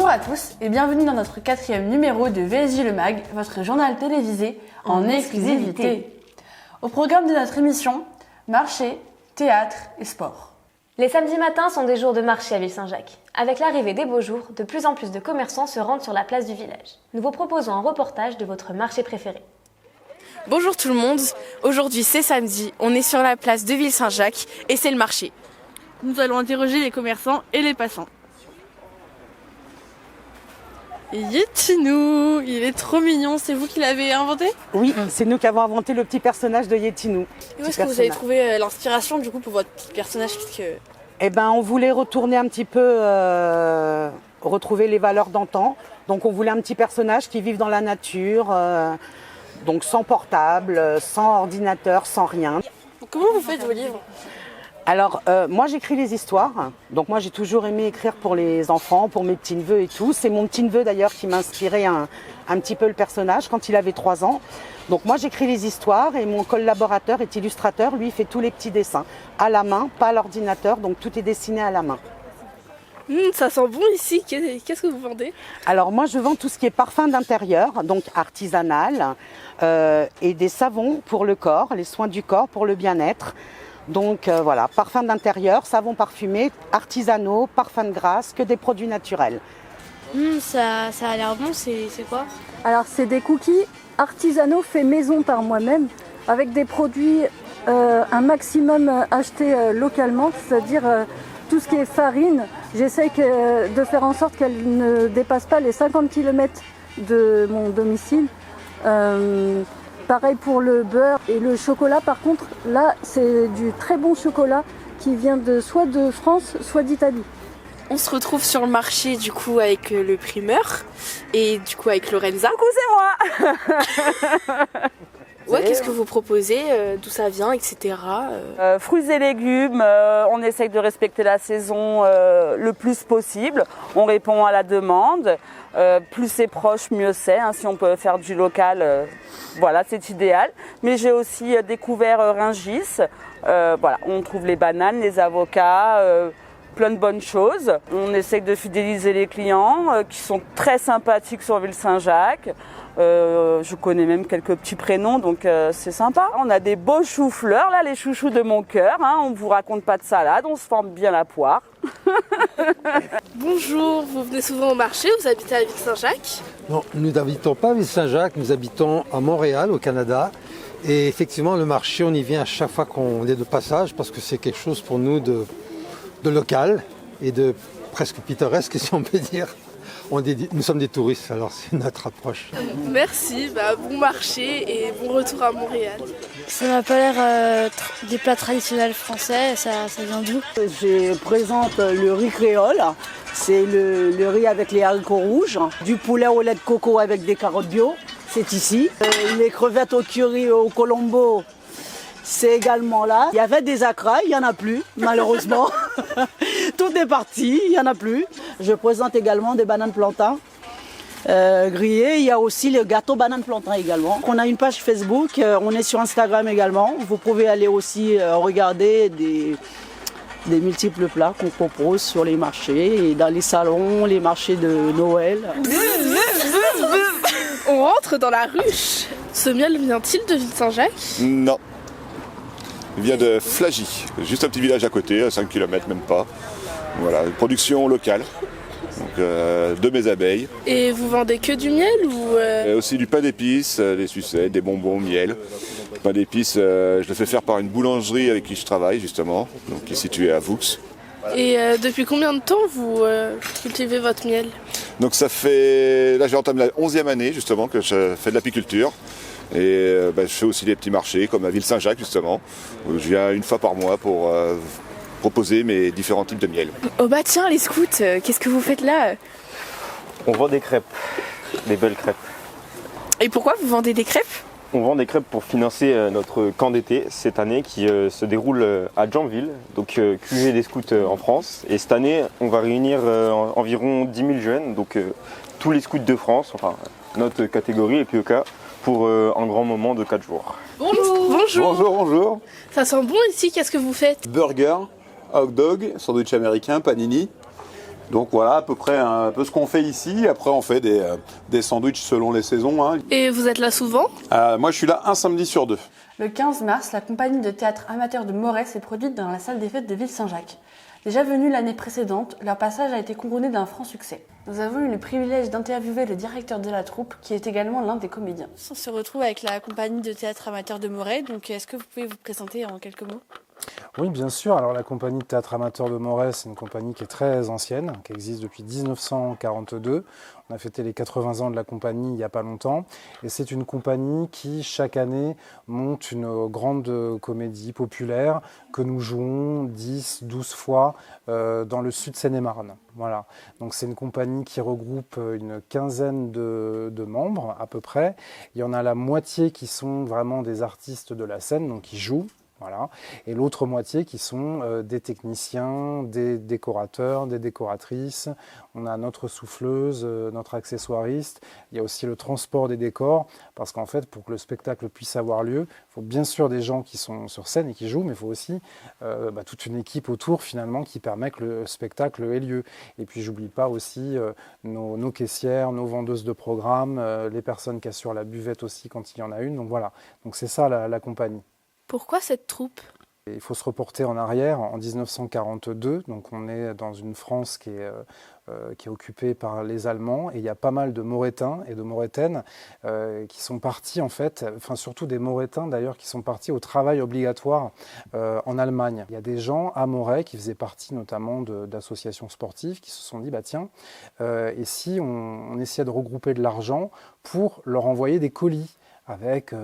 Bonjour à tous et bienvenue dans notre 4e numéro de VSJ Le Mag, votre journal télévisé en exclusivité. Au programme de notre émission, marché, théâtre et sport. Les samedis matins sont des jours de marché à Ville-Saint-Jacques. Avec l'arrivée des beaux jours, de plus en plus de commerçants se rendent sur la place du village. Nous vous proposons un reportage de votre marché préféré. Bonjour tout le monde, aujourd'hui c'est samedi, on est sur la place de Ville-Saint-Jacques et c'est le marché. Nous allons interroger les commerçants et les passants. Yetinou, il est trop mignon, c'est vous qui l'avez inventé? Oui, c'est nous qui avons inventé le petit personnage de Yetinou. Et où est-ce que vous avez trouvé l'inspiration du coup pour votre petit personnage? Eh ben, on voulait retourner un petit peu, retrouver les valeurs d'antan. Donc on voulait un petit personnage qui vive dans la nature, donc sans portable, sans ordinateur, sans rien. Comment vous faites vos livres? Alors, moi j'écris les histoires, donc moi j'ai toujours aimé écrire pour les enfants, pour mes petits-neveux et tout. C'est mon petit-neveu d'ailleurs qui m'a inspiré un petit peu le personnage quand il avait 3 ans. Donc moi j'écris les histoires et mon collaborateur est illustrateur, lui il fait tous les petits dessins à la main, pas à l'ordinateur, donc tout est dessiné à la main. Ça sent bon ici, qu'est-ce que vous vendez? Alors moi je vends tout ce qui est parfum d'intérieur, donc artisanal, et des savons pour le corps, les soins du corps pour le bien-être. Donc voilà, parfums d'intérieur, savons parfumés, artisanaux, parfums de grâce, que des produits naturels. Ça a l'air bon, c'est quoi? Alors c'est des cookies artisanaux faits maison par moi-même, avec des produits un maximum achetés localement, c'est-à-dire tout ce qui est farine. J'essaye de faire en sorte qu'elle ne dépasse pas les 50 km de mon domicile. Pareil pour le beurre et le chocolat, par contre, là, c'est du très bon chocolat qui vient soit de France, soit d'Italie. On se retrouve sur le marché du coup avec le primeur et du coup avec Lorenza. Coucou, c'est moi. Ouais, qu'est-ce que vous proposez, d'où ça vient, etc. Fruits et légumes, on essaye de respecter la saison le plus possible. On répond à la demande. Plus c'est proche, mieux c'est. Si on peut faire du local, voilà, c'est idéal. Mais j'ai aussi découvert Rungis. Voilà, on trouve les bananes, les avocats, plein de bonnes choses. On essaye de fidéliser les clients qui sont très sympathiques sur Ville-Saint-Jacques. Je connais même quelques petits prénoms, donc c'est sympa. On a des beaux choux-fleurs, là, les chouchous de mon cœur. On ne vous raconte pas de salade, on se forme bien la poire. Bonjour, vous venez souvent au marché, vous habitez à Ville-Saint-Jacques? Non, nous n'habitons pas à Ville-Saint-Jacques, nous habitons à Montréal, au Canada. Et effectivement, le marché, on y vient à chaque fois qu'on est de passage parce que c'est quelque chose pour nous de local et de presque pittoresque, si on peut dire. Nous sommes des touristes, alors c'est notre approche. Merci, bon marché et bon retour à Montréal. Ça n'a pas l'air des plats traditionnels français, ça vient d'où? Je présente le riz créole, c'est le riz avec les haricots rouges, du poulet au lait de coco avec des carottes bio, c'est ici. Les crevettes au curry au colombo, c'est également là. Il y avait des acras, il n'y en a plus, malheureusement. Tout est parti, il n'y en a plus. Je présente également des bananes plantains grillées. Il y a aussi le gâteau banane plantain également. On a une page Facebook, on est sur Instagram également. Vous pouvez aller aussi regarder des multiples plats qu'on propose sur les marchés et dans les salons, les marchés de Noël. On rentre dans la ruche. Ce miel vient-il de Ville-Saint-Jacques? Non. Il vient de Flagy, juste un petit village à côté, à 5 km même pas. Voilà, une production locale, donc, de mes abeilles. Et vous vendez que du miel ou Et aussi du pain d'épices, des sucettes, des bonbons, miel. Le pain d'épices, je le fais faire par une boulangerie avec qui je travaille justement, donc qui est située à Vaux. Et depuis combien de temps vous cultivez votre miel? Donc ça fait, là j'ai entamé la 11e année justement que je fais de l'apiculture. Et je fais aussi des petits marchés comme à Ville-Saint-Jacques justement, où je viens une fois par mois pour proposer mes différents types de miel. Oh bah tiens les scouts, qu'est-ce que vous faites là? On vend des crêpes, des belles crêpes. Et pourquoi vous vendez des crêpes? On vend des crêpes pour financer notre camp d'été cette année qui se déroule à Janville, donc QG des scouts en France. Et cette année, on va réunir environ 10 000 jeunes, donc tous les scouts de France, enfin notre catégorie, et puis au cas, pour un grand moment de 4 jours. Bonjour. Bonjour. Bonjour, bonjour. Ça sent bon ici, qu'est-ce que vous faites? Burger, hot dog, sandwich américain, panini. Donc voilà à peu près un peu ce qu'on fait ici. Après on fait des sandwichs selon les saisons. Hein. Et vous êtes là souvent? Moi je suis là un samedi sur 2. Le 15 mars, la compagnie de théâtre amateur de Moret s'est produite dans la salle des fêtes de Ville-Saint-Jacques. Déjà venue l'année précédente, leur passage a été couronné d'un franc succès. Nous avons eu le privilège d'interviewer le directeur de la troupe, qui est également l'un des comédiens. On se retrouve avec la compagnie de théâtre amateur de Moret, donc est-ce que vous pouvez vous présenter en quelques mots? Oui, bien sûr. Alors la compagnie de théâtre amateur de Moret, c'est une compagnie qui est très ancienne, qui existe depuis 1942. On a fêté les 80 ans de la compagnie il n'y a pas longtemps. Et c'est une compagnie qui, chaque année, monte une grande comédie populaire que nous jouons 10, 12 fois dans le sud Seine-et-Marne. Voilà. Donc c'est une compagnie qui regroupe une quinzaine de membres à peu près. Il y en a la moitié qui sont vraiment des artistes de la scène, donc qui jouent. Voilà. Et l'autre moitié qui sont des techniciens, des décorateurs, des décoratrices. On a notre souffleuse, notre accessoiriste. Il y a aussi le transport des décors parce qu'en fait, pour que le spectacle puisse avoir lieu, il faut bien sûr des gens qui sont sur scène et qui jouent, mais il faut aussi toute une équipe autour finalement qui permet que le spectacle ait lieu. Et puis j'oublie pas aussi nos caissières, nos vendeuses de programmes, les personnes qui assurent la buvette aussi quand il y en a une. Donc voilà, donc c'est ça la compagnie. Pourquoi cette troupe? Il faut se reporter en arrière, en 1942, donc on est dans une France qui est occupée par les Allemands, et il y a pas mal de Maurétains et de Maurétaines qui sont partis en fait, enfin surtout des Maurétains d'ailleurs, qui sont partis au travail obligatoire en Allemagne. Il y a des gens à Moret qui faisaient partie notamment d'associations sportives qui se sont dit, bah tiens, et si on essayait de regrouper de l'argent pour leur envoyer des colis avec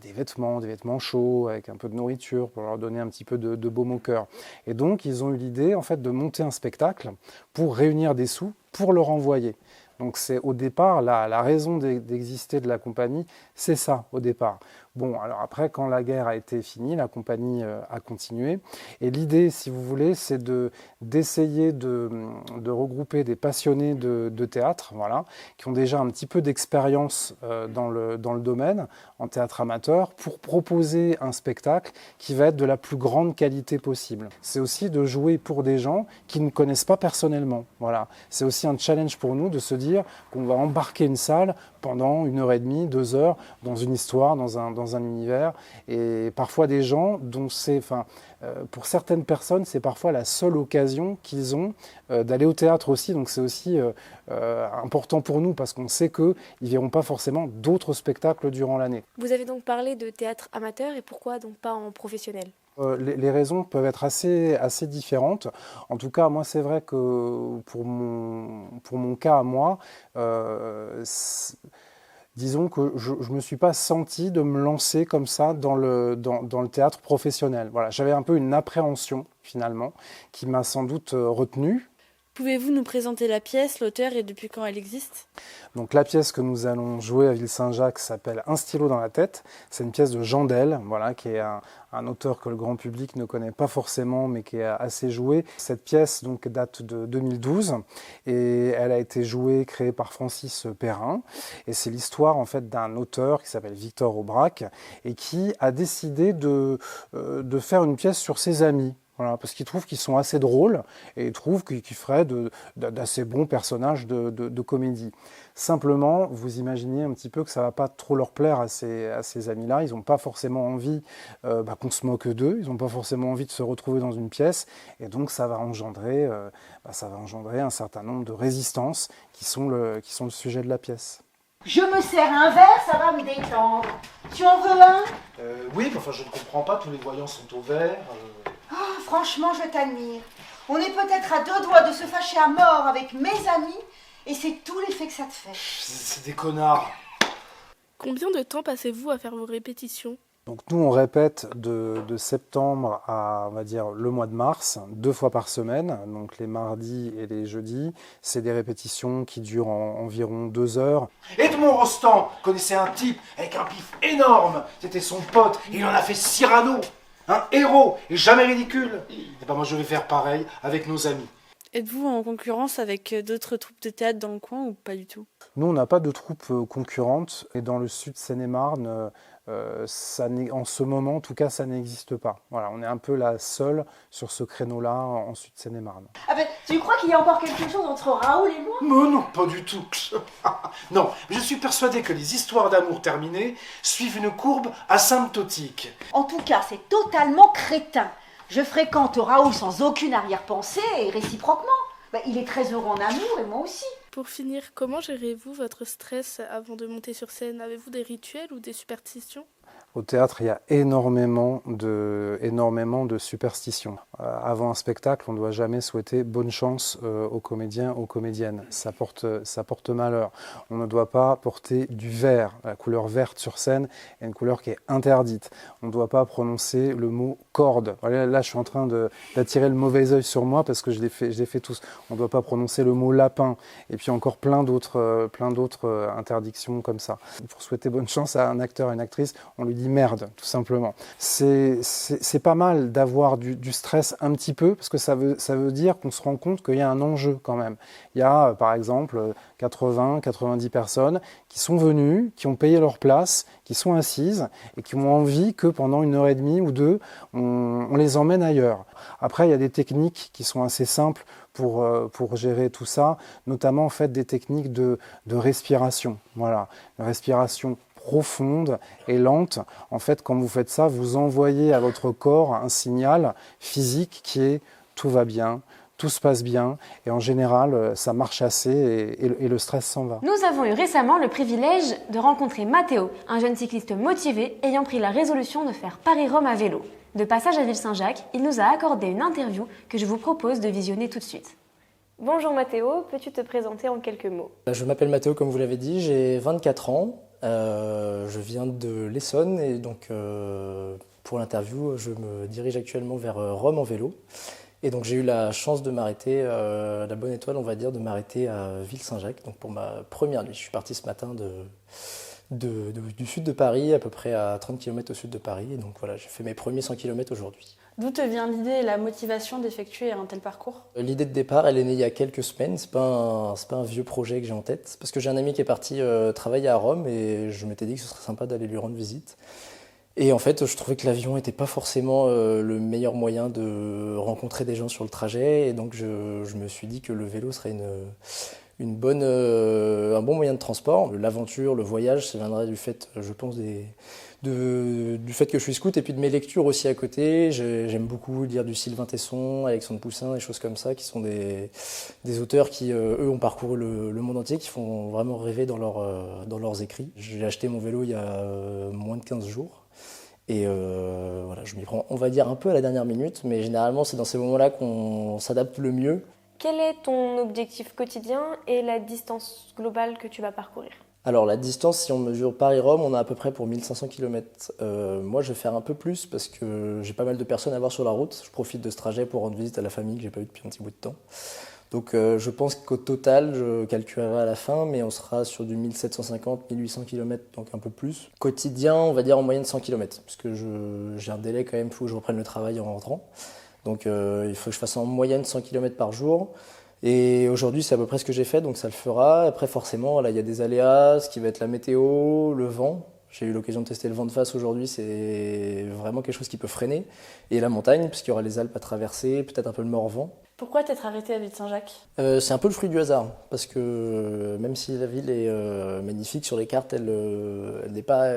des vêtements chauds, avec un peu de nourriture pour leur donner un petit peu de baume au cœur. Et donc, ils ont eu l'idée en fait, de monter un spectacle pour réunir des sous pour leur envoyer. Donc c'est au départ, la raison d'exister de la compagnie, c'est ça au départ. Bon, alors après, quand la guerre a été finie, la compagnie a continué. Et l'idée, si vous voulez, c'est d'essayer de regrouper des passionnés de théâtre, voilà, qui ont déjà un petit peu d'expérience dans le domaine, en théâtre amateur, pour proposer un spectacle qui va être de la plus grande qualité possible. C'est aussi de jouer pour des gens qui ne connaissent pas personnellement. Voilà. C'est aussi un challenge pour nous de se dire qu'on va embarquer une salle pendant 1h30, 2 heures, dans une histoire, dans un univers, et parfois des gens dont pour certaines personnes, c'est parfois la seule occasion qu'ils ont d'aller au théâtre aussi, donc c'est aussi important pour nous, parce qu'on sait qu'ils ne verront pas forcément d'autres spectacles durant l'année. Vous avez donc parlé de théâtre amateur, et pourquoi donc pas en professionnel? Les raisons peuvent être assez différentes. En tout cas, moi, c'est vrai que pour mon cas à moi, disons que je ne me suis pas senti de me lancer comme ça dans le théâtre professionnel. Voilà, j'avais un peu une appréhension, finalement, qui m'a sans doute retenu. Pouvez-vous nous présenter la pièce, l'auteur et depuis quand elle existe? Donc la pièce que nous allons jouer à Ville-Saint-Jacques s'appelle Un stylo dans la tête. C'est une pièce de Jean Del, voilà, qui est un auteur que le grand public ne connaît pas forcément, mais qui est assez joué. Cette pièce donc date de 2012 et elle a été créée par Francis Perrin. Et c'est l'histoire en fait d'un auteur qui s'appelle Victor Aubrac et qui a décidé de faire une pièce sur ses amis. Voilà, parce qu'il trouve qu'ils sont assez drôles et il trouve qu'ils feraient d'assez bons personnages de comédie. Simplement, vous imaginez un petit peu que ça ne va pas trop leur plaire à ces amis-là. Ils n'ont pas forcément envie qu'on se moque d'eux, ils n'ont pas forcément envie de se retrouver dans une pièce. Et donc, ça va engendrer un certain nombre de résistances qui sont le sujet de la pièce. Je me sers un verre, ça va me détendre. Tu en veux un? Oui, mais enfin, je ne comprends pas, tous les voyants sont au vert. Oh, franchement, je t'admire. On est peut-être à 2 doigts de se fâcher à mort avec mes amis, et c'est tout l'effet que ça te fait. C'est des connards. Combien de temps passez-vous à faire vos répétitions? Donc nous, on répète de septembre à, on va dire, le mois de mars, 2 fois par semaine, donc les mardis et les jeudis. C'est des répétitions qui durent environ 2 heures. Edmond Rostand connaissait un type avec un pif énorme. C'était son pote, et il en a fait Cyrano. Un héros, et jamais ridicule. Et ben moi, je vais faire pareil avec nos amis. Êtes-vous en concurrence avec d'autres troupes de théâtre dans le coin ou pas du tout? Nous, on n'a pas de troupe concurrente et dans le sud Seine-et-Marne, en ce moment, en tout cas, ça n'existe pas. Voilà, on est un peu la seule sur ce créneau-là en sud Seine-et-Marne. Ah ben, tu crois qu'il y a encore quelque chose entre Raoul et moi? Non, non, pas du tout. Non, je suis persuadé que les histoires d'amour terminées suivent une courbe asymptotique. En tout cas, c'est totalement crétin. Je fréquente Raoul sans aucune arrière-pensée et réciproquement. Ben, il est très heureux en amour et moi aussi. Pour finir, comment gérez-vous votre stress avant de monter sur scène? Avez-vous des rituels ou des superstitions? Au théâtre, il y a énormément de superstitions. Avant un spectacle, on ne doit jamais souhaiter bonne chance aux comédiens, aux comédiennes. Ça porte malheur. On ne doit pas porter du vert. La couleur verte sur scène est une couleur qui est interdite. On ne doit pas prononcer le mot corde. Là, je suis en train d'attirer le mauvais œil sur moi parce que je l'ai fait tous. On ne doit pas prononcer le mot lapin. Et puis encore plein d'autres interdictions comme ça. Pour souhaiter bonne chance à un acteur et une actrice, on lui dit merde, tout simplement. C'est pas mal d'avoir du stress un petit peu, parce que ça veut dire qu'on se rend compte qu'il y a un enjeu quand même. Il y a, par exemple, 80-90 personnes qui sont venues, qui ont payé leur place, qui sont assises et qui ont envie que pendant 1h30 ou 2, on les emmène ailleurs. Après, il y a des techniques qui sont assez simples pour gérer tout ça, notamment en fait des techniques de respiration. Voilà, une respiration profonde et lente. En fait, quand vous faites ça, vous envoyez à votre corps un signal physique qui est « tout va bien ». Tout se passe bien et en général, ça marche assez et le stress s'en va. Nous avons eu récemment le privilège de rencontrer Matteo, un jeune cycliste motivé ayant pris la résolution de faire Paris-Rome à vélo. De passage à Ville-Saint-Jacques, il nous a accordé une interview que je vous propose de visionner tout de suite. Bonjour Matteo, peux-tu te présenter en quelques mots? Je m'appelle Matteo, comme vous l'avez dit, j'ai 24 ans, je viens de l'Essonne et donc pour l'interview, je me dirige actuellement vers Rome en vélo. Et donc j'ai eu la chance de m'arrêter, la bonne étoile on va dire, de m'arrêter à Ville-Saint-Jacques, donc pour ma première nuit. Je suis parti ce matin du sud de Paris, à peu près à 30 km au sud de Paris, et donc voilà, j'ai fait mes premiers 100 km aujourd'hui. D'où te vient l'idée et la motivation d'effectuer un tel parcours? L'idée de départ, elle est née il y a quelques semaines, c'est pas un vieux projet que j'ai en tête, parce que j'ai un ami qui est parti travailler à Rome, et je m'étais dit que ce serait sympa d'aller lui rendre visite. Et en fait, je trouvais que l'avion n'était pas forcément le meilleur moyen de rencontrer des gens sur le trajet. Et donc, je me suis dit que le vélo serait un bon moyen de transport. L'aventure, le voyage, ça viendrait du fait, je pense, du fait que je suis scout et puis de mes lectures aussi à côté. J'aime beaucoup lire du Sylvain Tesson, Alexandre Poussin, des choses comme ça, qui sont des auteurs qui, eux, ont parcouru le monde entier, qui font vraiment rêver dans leurs écrits. J'ai acheté mon vélo il y a moins de 15 jours. Et voilà, je m'y prends, on va dire, un peu à la dernière minute, mais généralement, c'est dans ces moments-là qu'on s'adapte le mieux. Quel est ton objectif quotidien et la distance globale que tu vas parcourir? Alors, la distance, si on mesure Paris-Rome, on a à peu près pour 1500 km. Moi, je vais faire un peu plus parce que j'ai pas mal de personnes à voir sur la route. Je profite de ce trajet pour rendre visite à la famille que j'ai pas vue depuis un petit bout de temps. Donc je pense qu'au total, je calculerai à la fin, mais on sera sur du 1750, 1800 km, donc un peu plus. Quotidien, on va dire en moyenne 100 km, parce que j'ai un délai quand même, il faut que je reprenne le travail en rentrant. Donc il faut que je fasse en moyenne 100 km par jour. Et aujourd'hui, c'est à peu près ce que j'ai fait, donc ça le fera. Après, forcément, là, il y a des aléas, ce qui va être la météo, le vent. J'ai eu l'occasion de tester le vent de face aujourd'hui, c'est vraiment quelque chose qui peut freiner. Et la montagne, puisqu'il y aura les Alpes à traverser, peut-être un peu le Morvan. Pourquoi t'être arrêté à Ville-Saint-Jacques? C'est un peu le fruit du hasard, parce que même si la ville est magnifique sur les cartes, elle n'est pas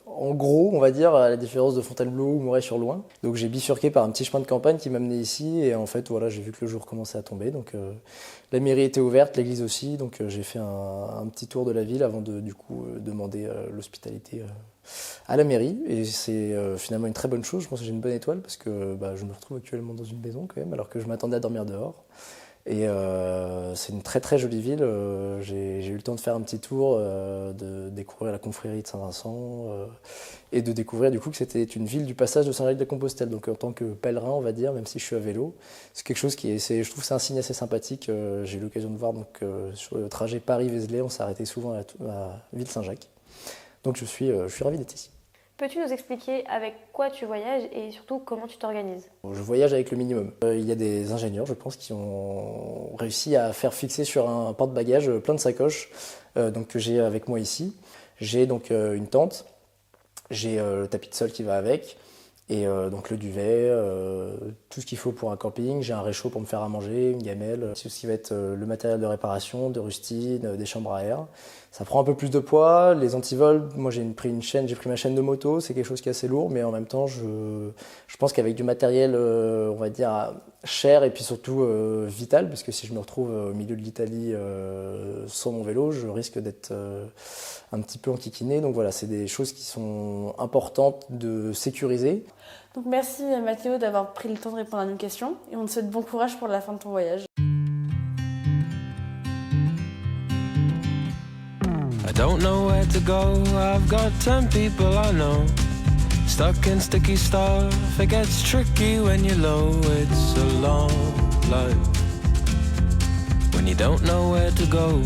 en gros, on va dire, à la différence de Fontainebleau ou Moret-sur-Loing. Donc j'ai bifurqué par un petit chemin de campagne qui m'a mené ici, et en fait voilà, j'ai vu que le jour commençait à tomber, donc la mairie était ouverte, l'église aussi, donc j'ai fait un petit tour de la ville avant de du coup demander l'hospitalité à la mairie, et c'est finalement une très bonne chose. Je pense que j'ai une bonne étoile parce que je me retrouve actuellement dans une maison quand même, alors que je m'attendais à dormir dehors. Et c'est une très très jolie ville. J'ai eu le temps de faire un petit tour, de découvrir la confrérie de Saint-Vincent et de découvrir du coup que c'était une ville du passage de Saint-Jacques-de-Compostelle. Donc en tant que pèlerin, on va dire, même si je suis à vélo, c'est quelque chose je trouve que c'est un signe assez sympathique. J'ai eu l'occasion de voir donc sur le trajet Paris-Vézelay, on s'est arrêté souvent à Ville-Saint-Jacques. Donc je suis ravi d'être ici. Peux-tu nous expliquer avec quoi tu voyages et surtout comment tu t'organises? Je voyage avec le minimum. Il y a des ingénieurs, je pense, qui ont réussi à faire fixer sur un porte-bagages plein de sacoches donc, que j'ai avec moi ici. J'ai donc une tente, j'ai le tapis de sol qui va avec, et donc le duvet, tout ce qu'il faut pour un camping. J'ai un réchaud pour me faire à manger, une gamelle, tout ce qui va être le matériel de réparation, de rustine, des chambres à air. Ça prend un peu plus de poids. Les antivols, moi j'ai pris ma chaîne de moto, c'est quelque chose qui est assez lourd, mais en même temps je pense qu'avec du matériel, on va dire, cher et puis surtout vital, parce que si je me retrouve au milieu de l'Italie sans mon vélo, je risque d'être un petit peu enquiquiné. Donc voilà, c'est des choses qui sont importantes de sécuriser. Donc merci Mathéo d'avoir pris le temps de répondre à nos questions et on te souhaite bon courage pour la fin de ton voyage. I don't know where to go, I've got 10 people I know. Stuck in sticky stuff, it gets tricky when you're low. It's a long life when you don't know where to go.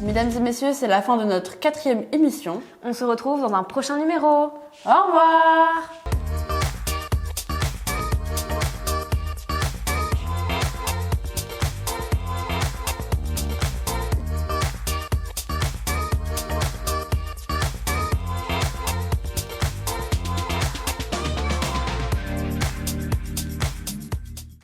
Mesdames et messieurs, c'est la fin de notre 4e émission. On se retrouve dans un prochain numéro. Au revoir!